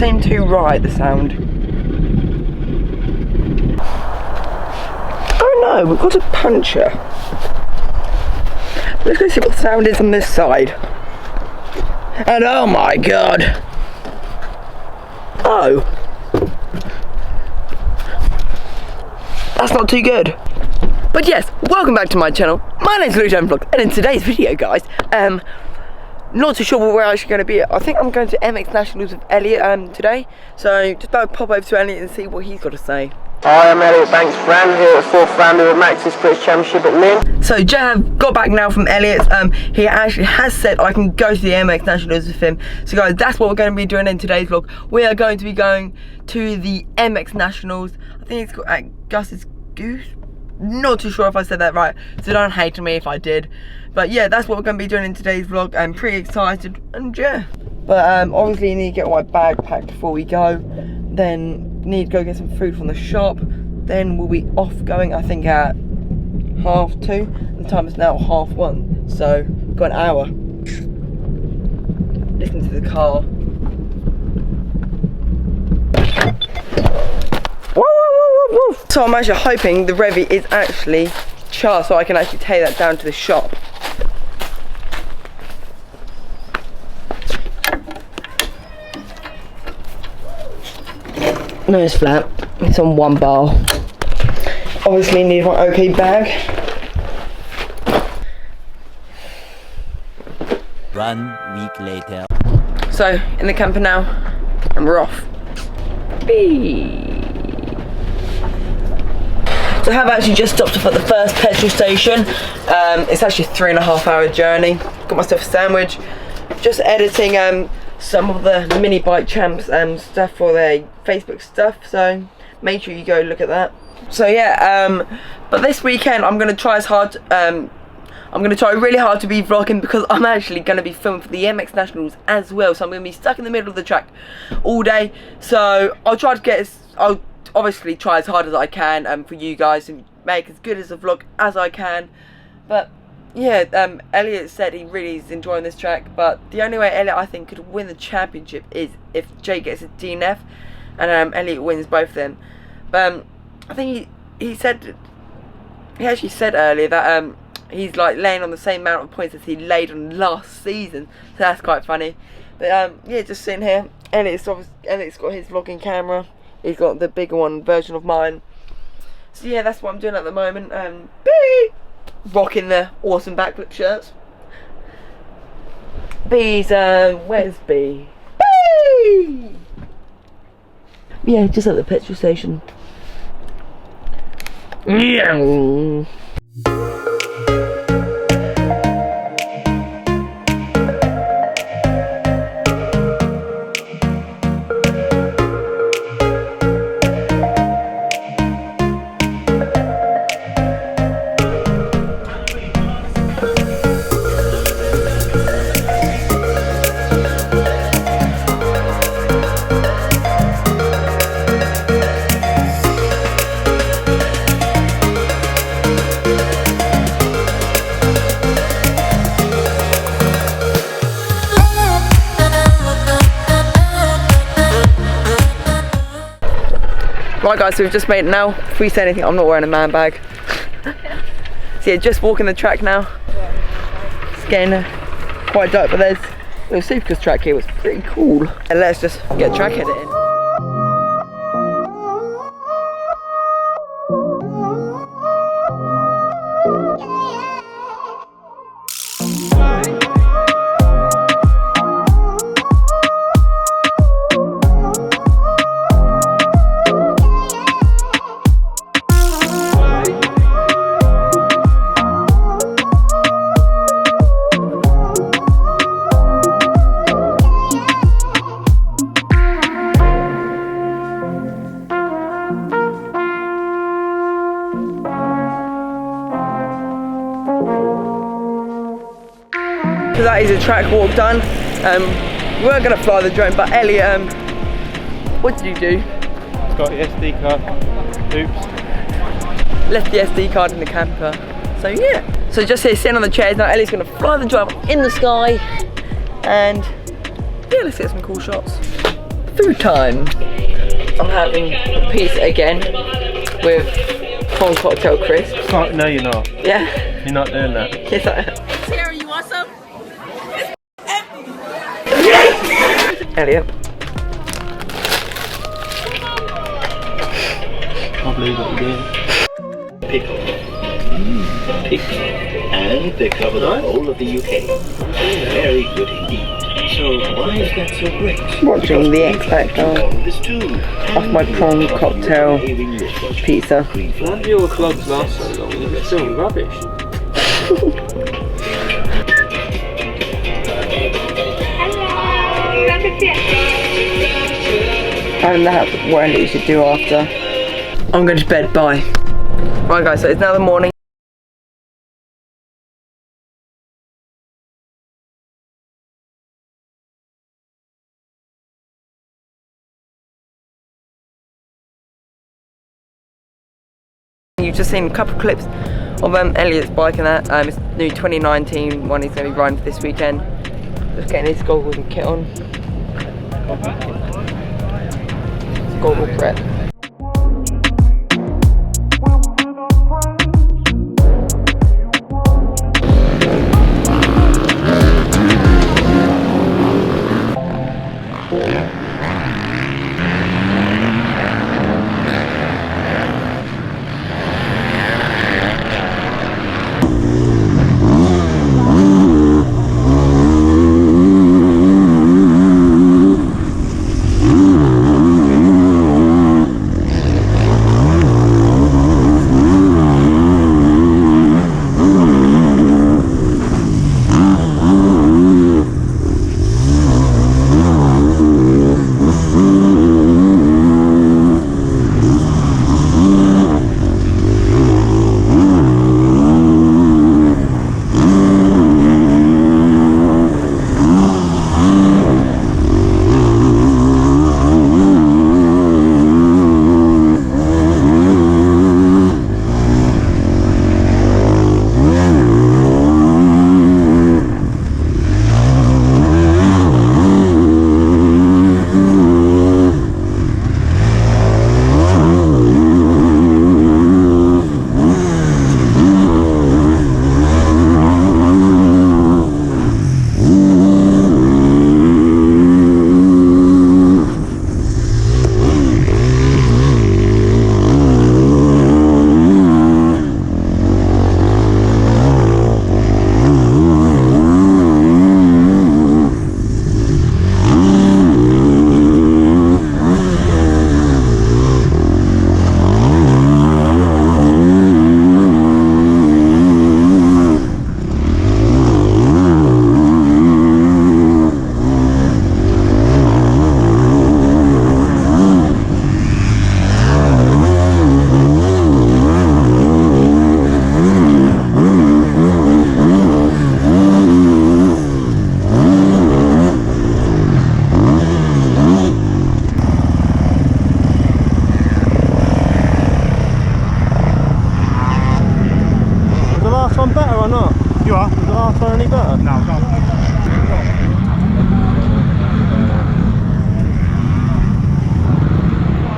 seem too right, the sound. Oh no, we've got a puncture. Let's go see what the sound is on this side. And oh my god. Oh. That's not too good. But yes, welcome back to my channel. My name's Vlog, and in today's video, guys, not too sure where we're actually going to be. I think I'm going to MX Nationals with Elliott today. So just about to pop over to Elliott and see what he's got to say. Hi, I'm Elliott Banks Browne here at 4th round of the Max's British Championship at Lynn. So Jay have got back now from Elliott. He actually has said I can go to the MX Nationals with him. So guys, that's what we're going to be doing in today's vlog. We are going to be going to the MX Nationals. I think it's called at Cusses Gorse. Not too sure if I said that right, so don't hate me if I did. But yeah, that's what we're going to be doing in today's vlog. I'm pretty excited, and yeah. But obviously you need to get my bag packed before we go. Then need to go get some food from the shop. Then we'll be off going, I think, at 2:30. The time is now 1:30, so we've got an hour. Listen to the car. So I'm actually hoping the Revy is actually charged so I can actually take that down to the shop. No, it's flat. It's on 1 bar. Obviously need my OK bag. 1 week later. So in the camper now, and we're off. Bee. So I have actually just stopped off at the first petrol station. It's actually a 3.5 hour journey. Got myself a sandwich. Just editing some of the Minibike champs stuff for their Facebook stuff. So make sure you go look at that. So yeah, but this weekend I'm gonna try as hard. I'm gonna try really hard to be vlogging because I'm actually gonna be filming for the MX Nationals as well. So I'm gonna be stuck in the middle of the track all day. So I'll try to get I'll obviously try as hard as I can for you guys and make as good as a vlog as I can. But yeah, Elliott said he really is enjoying this track, but the only way Elliott I think could win the championship is if Jay gets a DNF and Elliott wins both of them. But I think he actually said earlier that he's like laying on the same amount of points as he laid on last season, so that's quite funny. But yeah, just sitting here, Elliott's got his vlogging camera. He's got the bigger one version of mine. So yeah, that's what I'm doing at the moment. Rocking the awesome backflip shirts. B's where's B? B! Yeah, just at the petrol station. Yeah. Right guys, so we've just made it now. If we say anything, I'm not wearing a man bag. So yeah, just walking the track now. It's getting quite dark, but there's a little Supercross track here, which is pretty cool. And let's just get track editing. So that is a track walk done. We weren't going to fly the drone, but Elliott, what did you do? It's got the SD card. Oops. Left the SD card in the camper. So yeah. So just here sitting on the chairs now. Elliott's going to fly the drone in the sky, and yeah, let's get some cool shots. food time. I'm having a pizza again with prawn cocktail crisps. Oh, no, you're not. Yeah. You're not doing that. Yes, I am. Sarah, you want some? Elliott. Can't believe what you're doing. Pickle. And they cover the whole of the UK. Very good indeed. So why is that so great? Watching the X Factor This too. off my prawn cocktail pizza. Why do your vlogs last so long? You get so rubbish. And that's what Elliott should do after. I'm going to bed, bye. Right guys, so it's now the morning. You've just seen a couple of clips of Elliott's bike and that. It's the new 2019 one he's going to be riding for this weekend. Just getting his goggles and kit on. Goggle prep.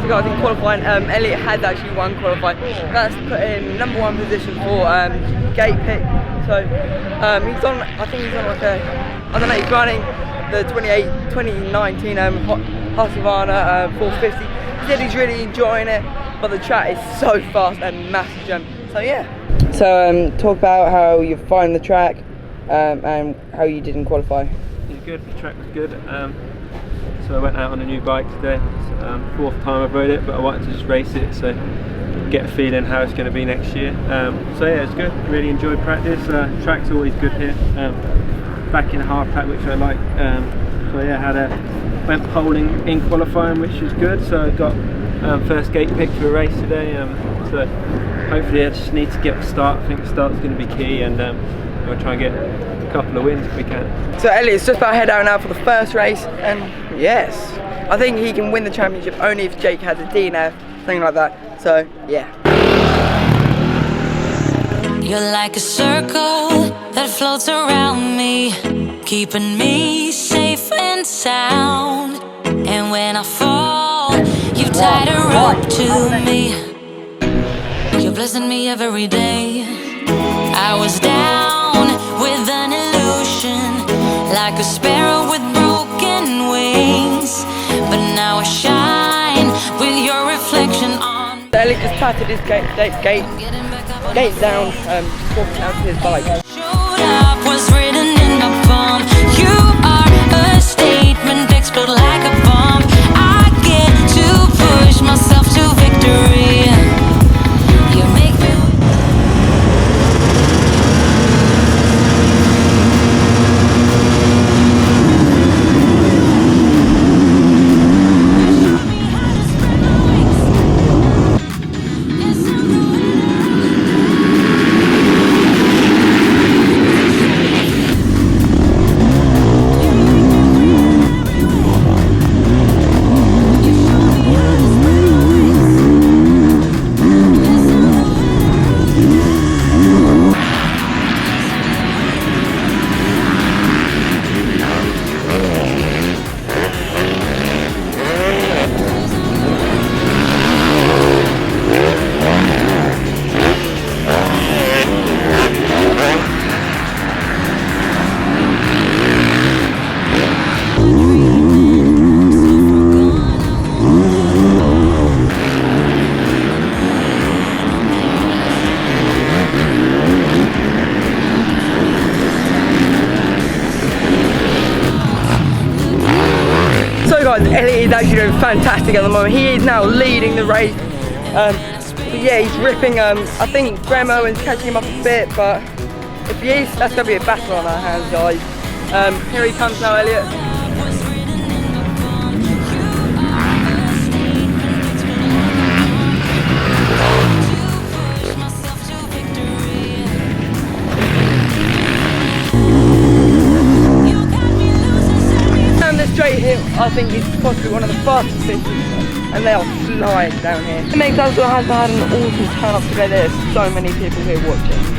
Guys, in qualifying, Elliott has actually won qualifying. That's put him #1 position for gate pick. So he's on, I think he's on like a, I don't know, he's running the 2019 HUSQVARNA 450. He said he's really enjoying it, but the track is so fast and massive jump. So yeah. So talk about how you find the track and how you did in qualify. It's good, the track was good. So I went out on a new bike today. It's fourth time I've rode it, but I wanted to just race it, so get a feeling how it's going to be next year. So yeah, it's good. Really enjoyed practice. Track's always good here. Back in a half track, which I like. So yeah, went polling in qualifying, which was good. So I got first gate pick for a race today. So hopefully I just need to get a start. I think the start's going to be key, and we'll try and get a couple of wins if we can. So Elliott's just about to head out now for the first race, and yes, I think he can win the championship only if Jake has a DNF, something like that. So yeah. You're like a circle that floats around me, keeping me safe and sound. And when I fall, you've tied a rope to me. You're blessing me every day. I was down with an illusion, like a sparrow with broken wings, but now I shine with your reflection on. Elliott just patted his gate down, walking out to his bike. Showed up was written in my palm. You are a statement, explode like a bomb. I get to push myself to victory. You make me. Elliott is actually doing fantastic at the moment. He is now leading the race. But yeah, he's ripping. I think Graham Owen's catching him up a bit, but if he is, that's going to be a battle on our hands, guys. Here he comes now, Elliott. Straight here, I think he's possibly one of the fastest pitches, and they are flying down here. It makes us have had an awesome turn up today. There's so many people here watching.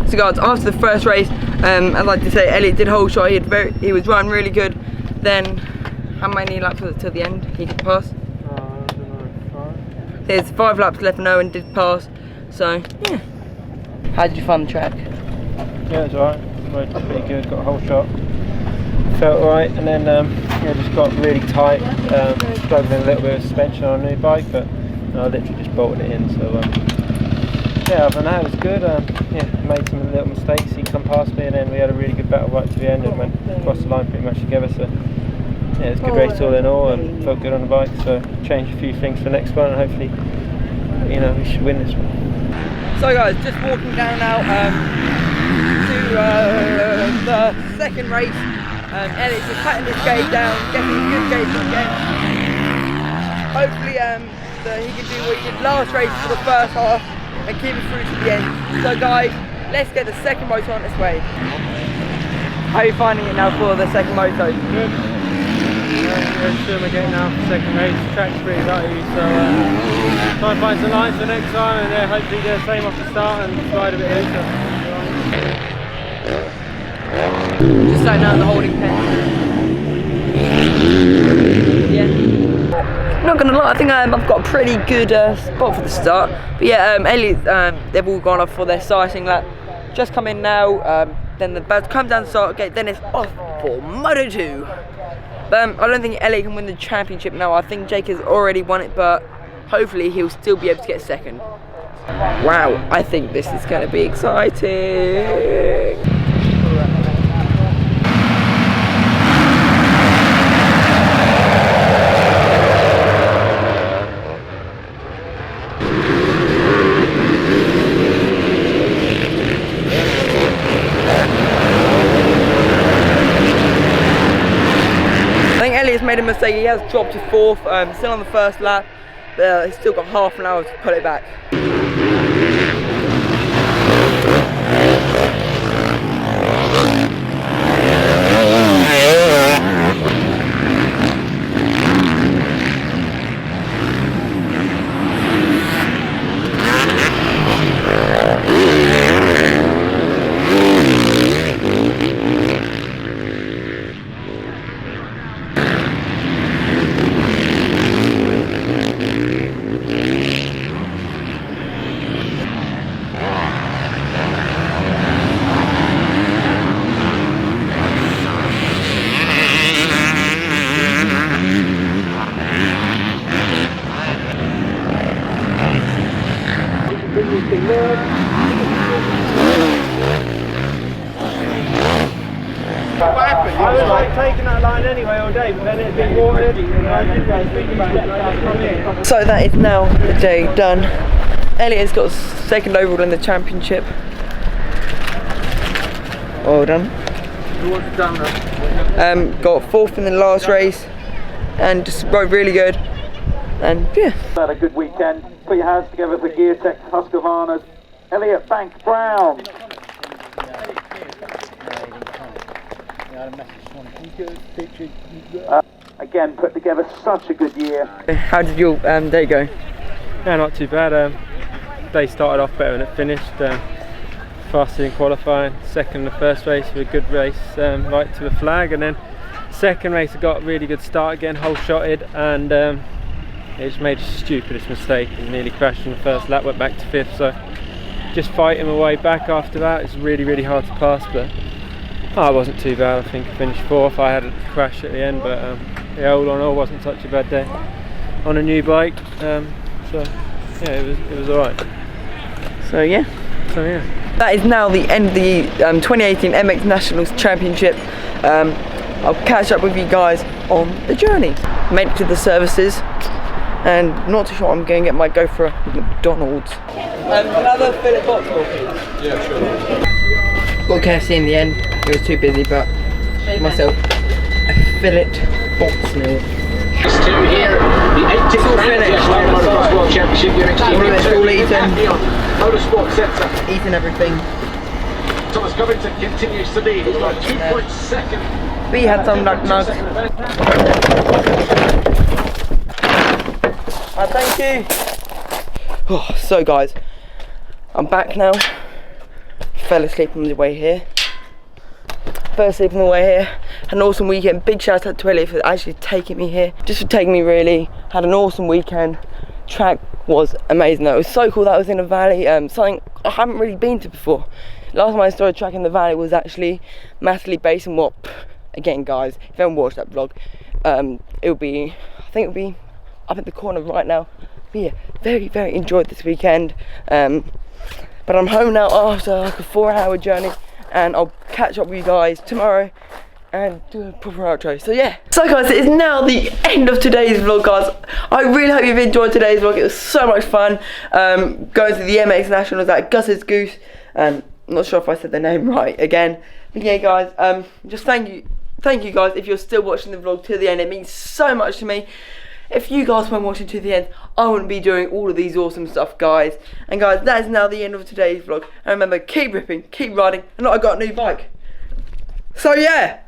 So guys, after the first race, I'd like to say Elliott did hold shot. He was running really good. Then, how many laps was it till the end? He did pass. I don't know, 5. There's 5 laps left. No one did pass. So yeah. How did you find the track? Yeah, it was alright. Rode pretty good. Got a whole shot. Felt alright, and then yeah, just got really tight. Plugged in a little bit of suspension on a new bike, but I literally just bolted it in. So yeah, other than that, it was good. Yeah, made some little mistakes. He come past me, and then we had a really good battle right to the end, and went across the line pretty much together. So yeah, it was a good race all in all, and felt good on the bike. So changed a few things for the next one, and hopefully, you know, we should win this one. So guys, just walking down now to the second race. Elliott's just patting his gate down, getting a good gate again. Hopefully he can do what he did last race for the first half and keep it through to the end. So guys, let's get the second moto on its way. How are you finding it now for the second moto? Good. We're doing my gate now for the second race. The track's pretty gutty, so try and find some lines for next time, and hopefully do the same off the start and ride a bit looser. Just slowing down the holding pen. Yeah. Not gonna lie, I think I've got a pretty good spot for the start. But yeah, Elliott, they've all gone off for their sighting lap. Just come in now. Then the birds come down the start gate. Then it's off for Moto 2. I don't think Elliott can win the championship now. I think Jake has already won it, but hopefully he'll still be able to get second. Wow, I think this is going to be exciting. Elliott's made a mistake. He has dropped to 4th, still on the first lap, but he's still got half an hour to put it back. I was like taking that line anyway all day, but then it'd been watered and I didn't really think about it. So that is now the day done. Elliott's got second overall in the championship. Well done. What's done now? Got 4th in the last race and just rode really good. And yeah. Had a good weekend. Put your hands together for Gear Tech Husqvarna's Elliott Banks Browne. Again, put together such a good year. How did your day go? Yeah, not too bad. Day started off better than it finished. Faster in qualifying, second in the first race with a good race, right to the flag, and then second race I got a really good start again, whole shotted, and it just made the stupidest mistake and nearly crashed in the first lap, went back to 5th, so just fighting my way back after that. It's really hard to pass, but it wasn't too bad. I think I finished 4th. I had a crash at the end, but yeah, all in all wasn't such a bad day on a new bike, so yeah, it was alright. So yeah. That is now the end of the 2018 MX Nationals Championship. I'll catch up with you guys on the journey. Made it to the services and not too sure I'm going to get my go for a McDonald's. Another fillet box meal, please. Yeah, sure. Got KFC in the end. It was too busy, but myself a fillet box meal. Here, the 80th Motocross World Championship. All eaten. Motorsport Centre. Eating everything. Thomas Covington continues to lead. He's got 2.2. We had some nut nugs. Thank you. Oh, so guys, I'm back now. Fell asleep on the way here. Had an awesome weekend. Big shout out to Elliott for actually taking me here. Just for taking me really. Had an awesome weekend. Track was amazing though. It was so cool that I was in a valley, something I haven't really been to before. Last time I started tracking the valley was actually Matterley Basin. What, again guys, if you haven't watched that vlog, I think it'll be up at the corner right now. But yeah, very enjoyed this weekend. But I'm home now after like a 4-hour journey, and I'll catch up with you guys tomorrow and do a proper outro. So yeah. So guys, it is now the end of today's vlog, guys. I really hope you've enjoyed today's vlog. It was so much fun going to the MX Nationals at Cusses Gorse. I'm not sure if I said the name right again. But yeah guys, just thank you guys if you're still watching the vlog to the end. It means so much to me. If you guys weren't watching to the end, I wouldn't be doing all of these awesome stuff, guys. And guys, that is now the end of today's vlog. And remember, keep ripping, keep riding, and I got a new bike. So yeah.